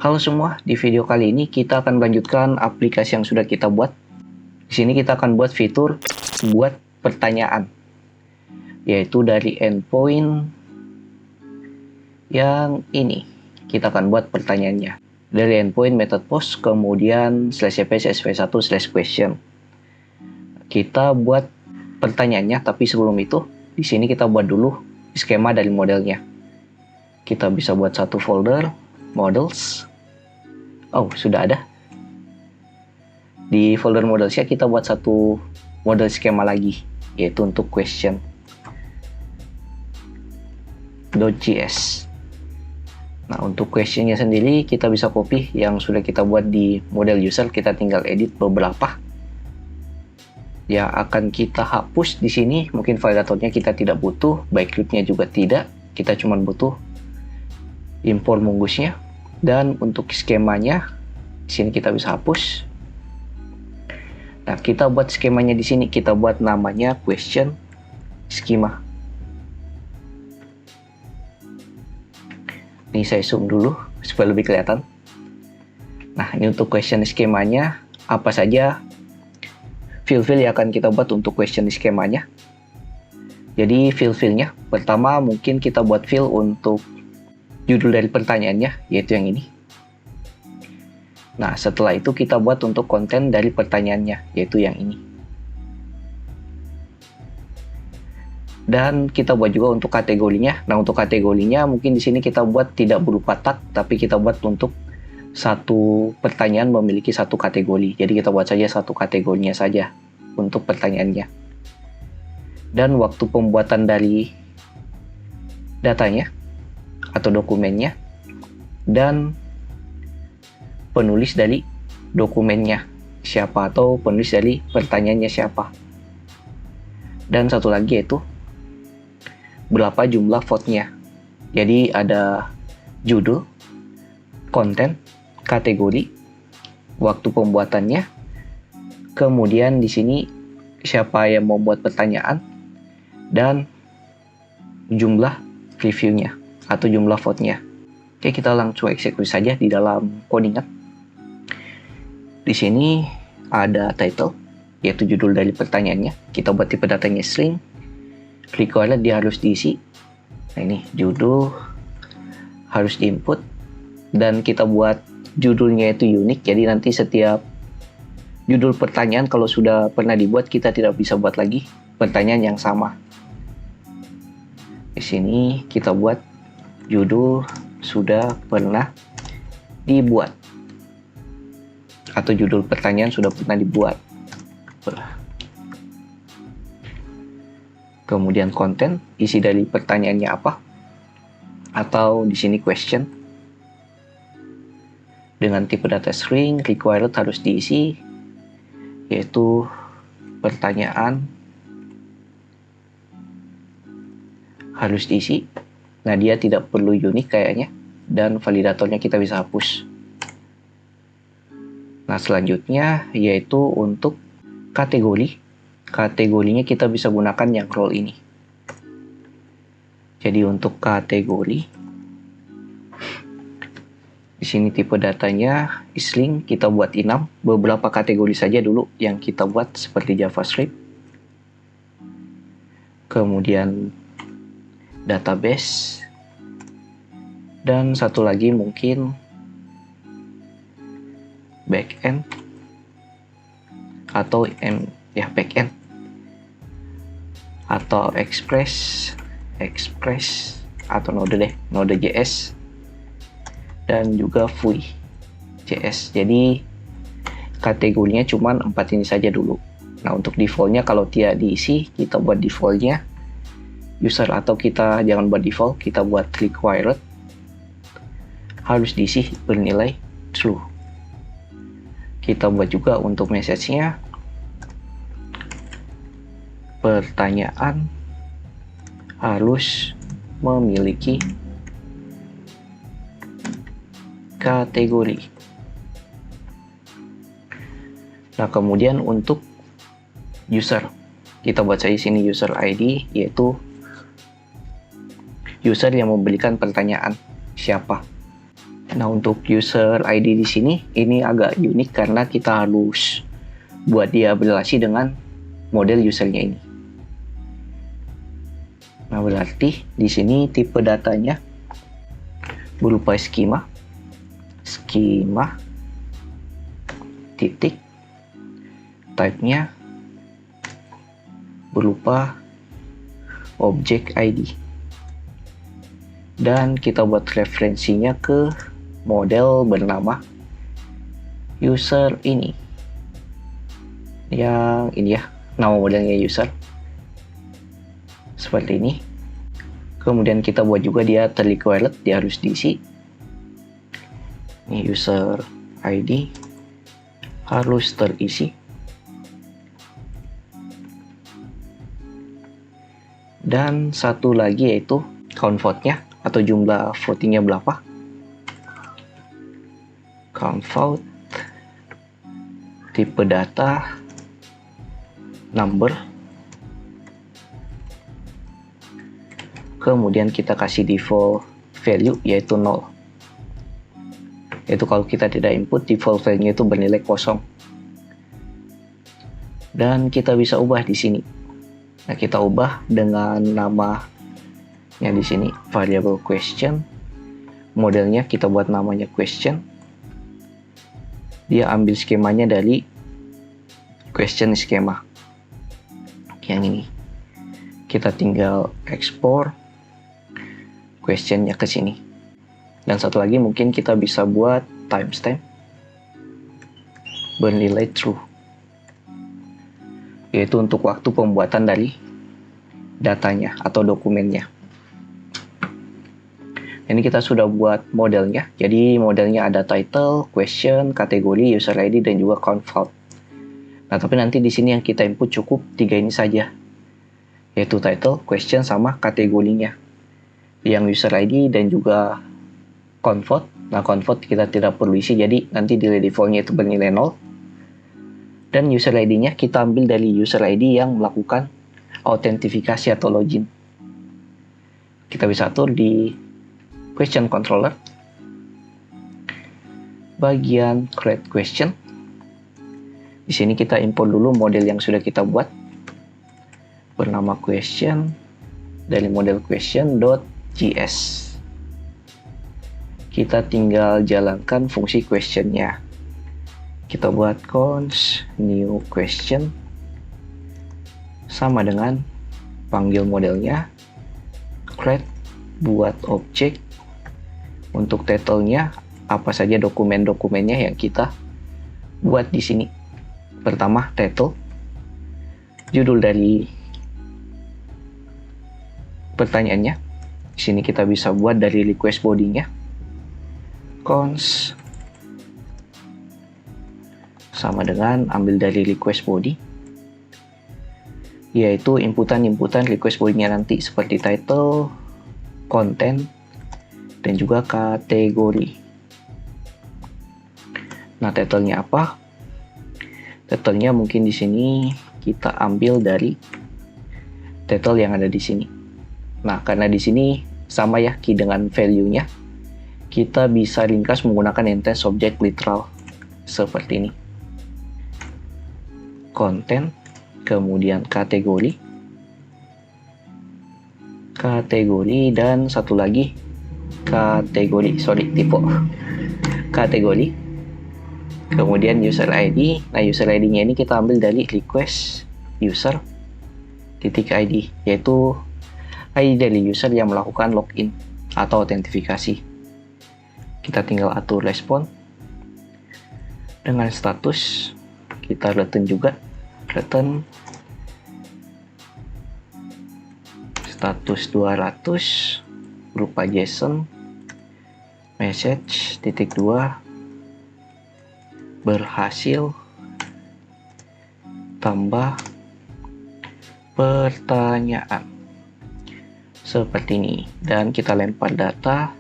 Halo semua, di video kali ini kita akan melanjutkan aplikasi yang sudah kita buat. Di sini kita akan buat fitur buat pertanyaan, yaitu dari endpoint yang ini. Kita akan buat pertanyaannya dari endpoint method post, kemudian /cps sv1/question. Kita buat pertanyaannya, tapi sebelum itu, di sini kita buat dulu skema dari modelnya. Kita bisa buat satu folder, models. Oh, sudah ada. Di folder modelsnya kita buat satu model skema lagi, yaitu untuk question.js. Nah, untuk questionnya sendiri kita bisa copy yang sudah kita buat di model user, kita tinggal edit beberapa. Yang akan kita hapus di sini, mungkin validatornya kita tidak butuh, byteclipnya juga tidak, kita cuma butuh import mungusnya. Dan untuk skemanya di sini kita bisa hapus. Nah, kita buat skemanya di sini, kita buat namanya question schema. Ini saya zoom dulu supaya lebih kelihatan. Nah, ini untuk question skemanya, apa saja fill-fill yang akan kita buat untuk question skemanya. Jadi fill-fillnya, pertama mungkin kita buat fill untuk judul dari pertanyaannya, yaitu yang ini. Nah, setelah itu kita buat untuk konten dari pertanyaannya, yaitu yang ini. Dan kita buat juga untuk kategorinya. Nah, untuk kategorinya mungkin di sini kita buat tidak berupa tag, tapi kita buat untuk satu pertanyaan memiliki satu kategori. Jadi kita buat saja satu kategorinya saja untuk pertanyaannya. Dan waktu pembuatan dari datanya atau dokumennya, dan penulis dari dokumennya siapa atau penulis dari pertanyaannya siapa. Dan satu lagi yaitu berapa jumlah vote-nya. Jadi ada judul, konten, kategori, waktu pembuatannya, kemudian di sini siapa yang membuat pertanyaan, dan jumlah reviewnya atau jumlah vote-nya. Oke, kita langsung eksekusi saja di dalam codingan. Di sini ada title, yaitu judul dari pertanyaannya. Kita buat tipe datanya string, required dia harus diisi. Nah, ini judul harus diinput, dan kita buat judulnya itu unik. Jadi nanti setiap judul pertanyaan kalau sudah pernah dibuat, kita tidak bisa buat lagi pertanyaan yang sama. Di sini kita buat judul sudah pernah dibuat, atau judul pertanyaan sudah pernah dibuat. Kemudian konten, isi dari pertanyaannya apa, atau di sini question dengan tipe data string, required harus diisi, yaitu pertanyaan harus diisi. Nah, dia tidak perlu unik kayaknya, dan validatornya kita bisa hapus. Nah, selanjutnya yaitu untuk kategori. Kategorinya kita bisa gunakan yang role ini. Jadi untuk kategori, di sini tipe datanya string, kita buat enum, beberapa kategori saja dulu yang kita buat seperti JavaScript. Kemudian database, dan satu lagi mungkin backend atau backend atau express atau Node.js, dan juga Vue.js. Jadi kategorinya cuma 4 ini saja dulu. Nah, untuk defaultnya kalau tidak diisi, kita buat defaultnya user, atau kita jangan buat default, kita buat required harus diisi bernilai true. Kita buat juga untuk message-nya pertanyaan harus memiliki kategori. Nah, kemudian untuk user, kita buat saja sini user ID, yaitu user yang memberikan pertanyaan siapa. Nah, untuk user ID di sini ini agak unik karena kita harus buat dia berrelasi dengan model usernya ini. Nah, berarti di sini tipe datanya berupa skema titik, type-nya berupa object ID, dan kita buat referensinya ke model bernama user ini, yang ini ya, nama modelnya user seperti ini. Kemudian kita buat juga dia terrequired, dia harus diisi. Ini user ID harus terisi. Dan satu lagi yaitu count vote-nya atau jumlah votingnya berapa. Count vote, tipe data, number. Kemudian kita kasih default value yaitu 0. Yaitu kalau kita tidak input, default value itu bernilai 0. Dan kita bisa ubah di sini. Nah, kita ubah dengan namanya di sini variable question. Modelnya kita buat namanya question. Dia ambil skemanya dari question schema. Yang ini. Kita tinggal export questionnya ke sini. Dan satu lagi mungkin kita bisa buat timestamp bernilai true, yaitu untuk waktu pembuatan dari datanya atau dokumennya. Ini kita sudah buat modelnya. Jadi modelnya ada title, question, kategori, user ID, dan juga count vote. Nah, tapi nanti di sini yang kita input cukup 3 ini saja, yaitu title, question, sama kategorinya. Yang user ID dan juga count vote. Nah, count vote kita tidak perlu isi, jadi nanti di defaultnya itu bernilai 0. Dan user ID-nya kita ambil dari user ID yang melakukan autentifikasi atau login. Kita bisa atur di question controller, bagian create question. Di sini kita import dulu model yang sudah kita buat bernama question dari model question.js. Kita tinggal jalankan fungsi questionnya. Kita buat const new question sama dengan panggil modelnya, create, buat objek. Untuk title-nya apa saja dokumen-dokumennya yang kita buat di sini. Pertama title, judul dari pertanyaannya. Di sini kita bisa buat dari request body-nya. Const sama dengan ambil dari request body, yaitu inputan request body-nya nanti seperti title, content, dan juga kategori. Nah, title-nya apa? Title-nya mungkin di sini kita ambil dari title yang ada di sini. Nah, karena di sini sama ya key dengan value-nya, kita bisa ringkas menggunakan intent subject literal seperti ini. Content, kemudian kategori, dan satu lagi kategori, kemudian user ID. Nah, user ID-nya ini kita ambil dari request user titik ID, yaitu ID dari user yang melakukan login atau autentifikasi. Kita tinggal atur respon dengan status. Kita return juga, return status 200 berupa JSON message titik 2 berhasil tambah pertanyaan seperti ini. Dan kita lempar data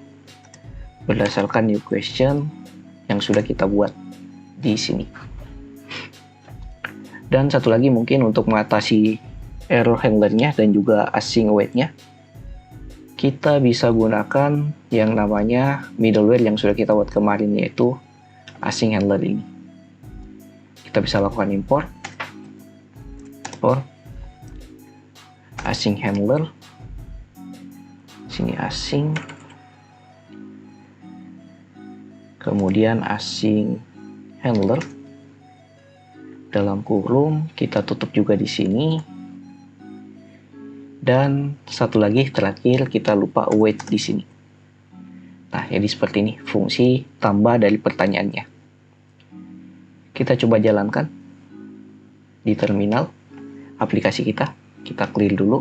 berdasarkan new question yang sudah kita buat di sini. Dan satu lagi mungkin untuk mengatasi error handlernya dan juga async await-nya, kita bisa gunakan yang namanya middleware yang sudah kita buat kemarin, yaitu async handler ini. Kita bisa lakukan import async handler, sini async, kemudian async handler dalam kurung, kita tutup juga di sini. Dan satu lagi terakhir, kita lupa await di sini. Nah, jadi seperti ini fungsi tambah dari pertanyaannya. Kita coba jalankan di terminal aplikasi kita. Kita clear dulu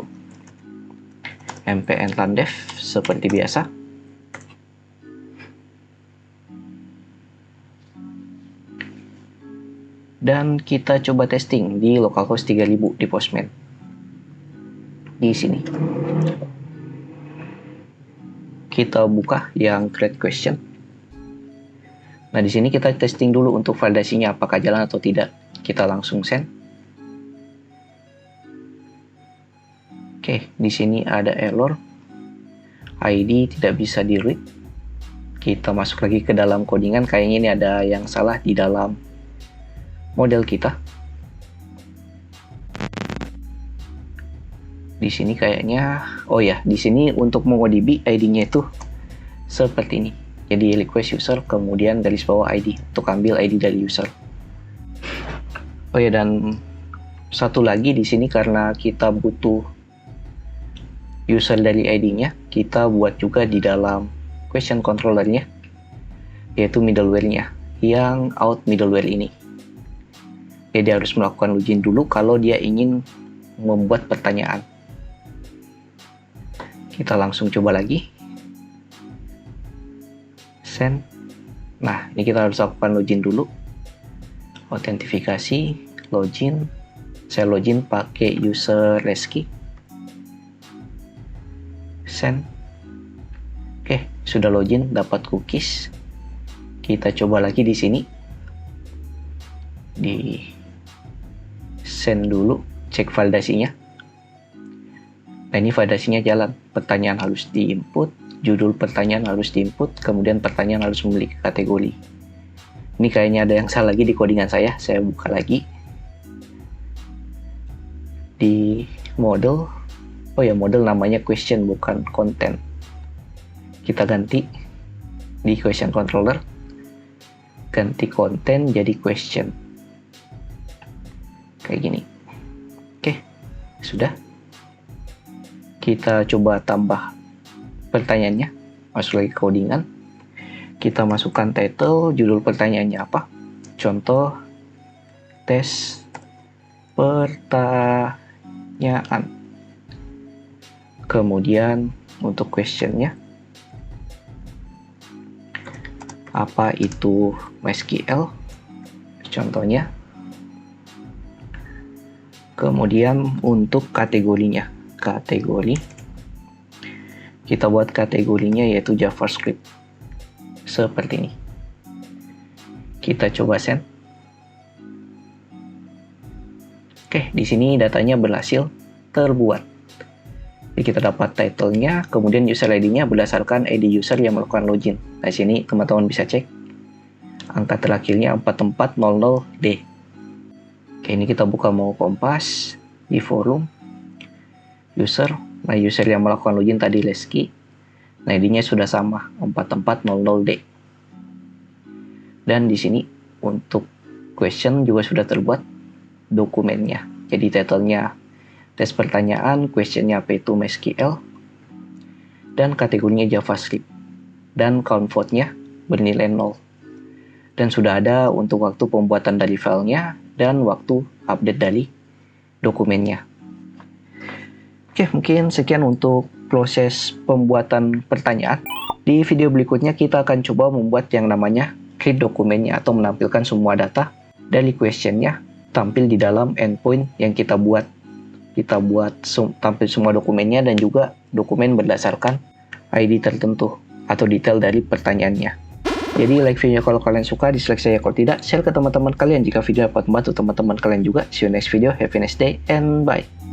npm run dev seperti biasa. Dan kita coba testing di localhost 3000 di Postman. Di sini kita buka yang create question. Nah, di sini kita testing dulu untuk validasinya apakah jalan atau tidak. Kita langsung send. Oke, di sini ada error ID tidak bisa di read. Kita masuk lagi ke dalam codingan, kayaknya ini ada yang salah di dalam model kita. Di sini kayaknya, oh ya, di sini untuk MongoDB ID-nya itu seperti ini. Jadi request user, kemudian garis bawah ID untuk ambil ID dari user. Oh ya, dan satu lagi di sini karena kita butuh user dari ID-nya, kita buat juga di dalam question controller-nya, yaitu middleware-nya, yang out middleware ini. Jadi harus melakukan login dulu kalau dia ingin membuat pertanyaan. Kita langsung coba lagi. Send. Nah, ini kita harus lakukan login dulu. Autentifikasi, login. Saya login pakai user Reski. Send. Oke, sudah login, dapat cookies. Kita coba lagi di sini. Di send dulu, cek validasinya. Nah, ini validasinya jalan. Pertanyaan harus diinput, judul pertanyaan harus diinput, kemudian pertanyaan harus memiliki kategori. Ini kayaknya ada yang salah lagi di codingan saya buka lagi. Di model, oh ya, model namanya question bukan content. Kita ganti di question controller, ganti content jadi question. Kayak gini. Oke, sudah. Kita coba tambah pertanyaannya, masuk lagi ke codingan. Kita masukkan title, judul pertanyaannya apa. Contoh, tes pertanyaan. Kemudian untuk questionnya, apa itu MySQL, contohnya. Kemudian untuk kategorinya, kategori, kita buat kategorinya yaitu JavaScript seperti ini. Kita coba send. Oke, di sini datanya berhasil terbuat. Jadi kita dapat title-nya, kemudian user ID-nya berdasarkan ID user yang melakukan login. Nah, sini teman-teman bisa cek angka terakhirnya 4400D. Oke, ini kita buka mau Kompas di forum user. Nah, user yang melakukan login tadi Reski. Nah, ID-nya sudah sama 4400D. Dan di sini untuk question juga sudah terbuat dokumennya. Jadi title-nya tes pertanyaan, question-nya apa itu MySQL, dan kategorinya JavaScript. Dan count vote-nya bernilai 0. Dan sudah ada untuk waktu pembuatan dari filenya dan waktu update dari dokumennya. Oke, mungkin sekian untuk proses pembuatan pertanyaan. Di video berikutnya kita akan coba membuat yang namanya create dokumennya atau menampilkan semua data dari questionnya tampil di dalam endpoint yang kita buat. Kita buat tampil semua dokumennya dan juga dokumen berdasarkan ID tertentu atau detail dari pertanyaannya. Jadi like videonya kalau kalian suka, dislike saya kalau tidak, share ke teman-teman kalian jika video dapat membantu teman-teman kalian juga. See you next video, have a nice day and bye.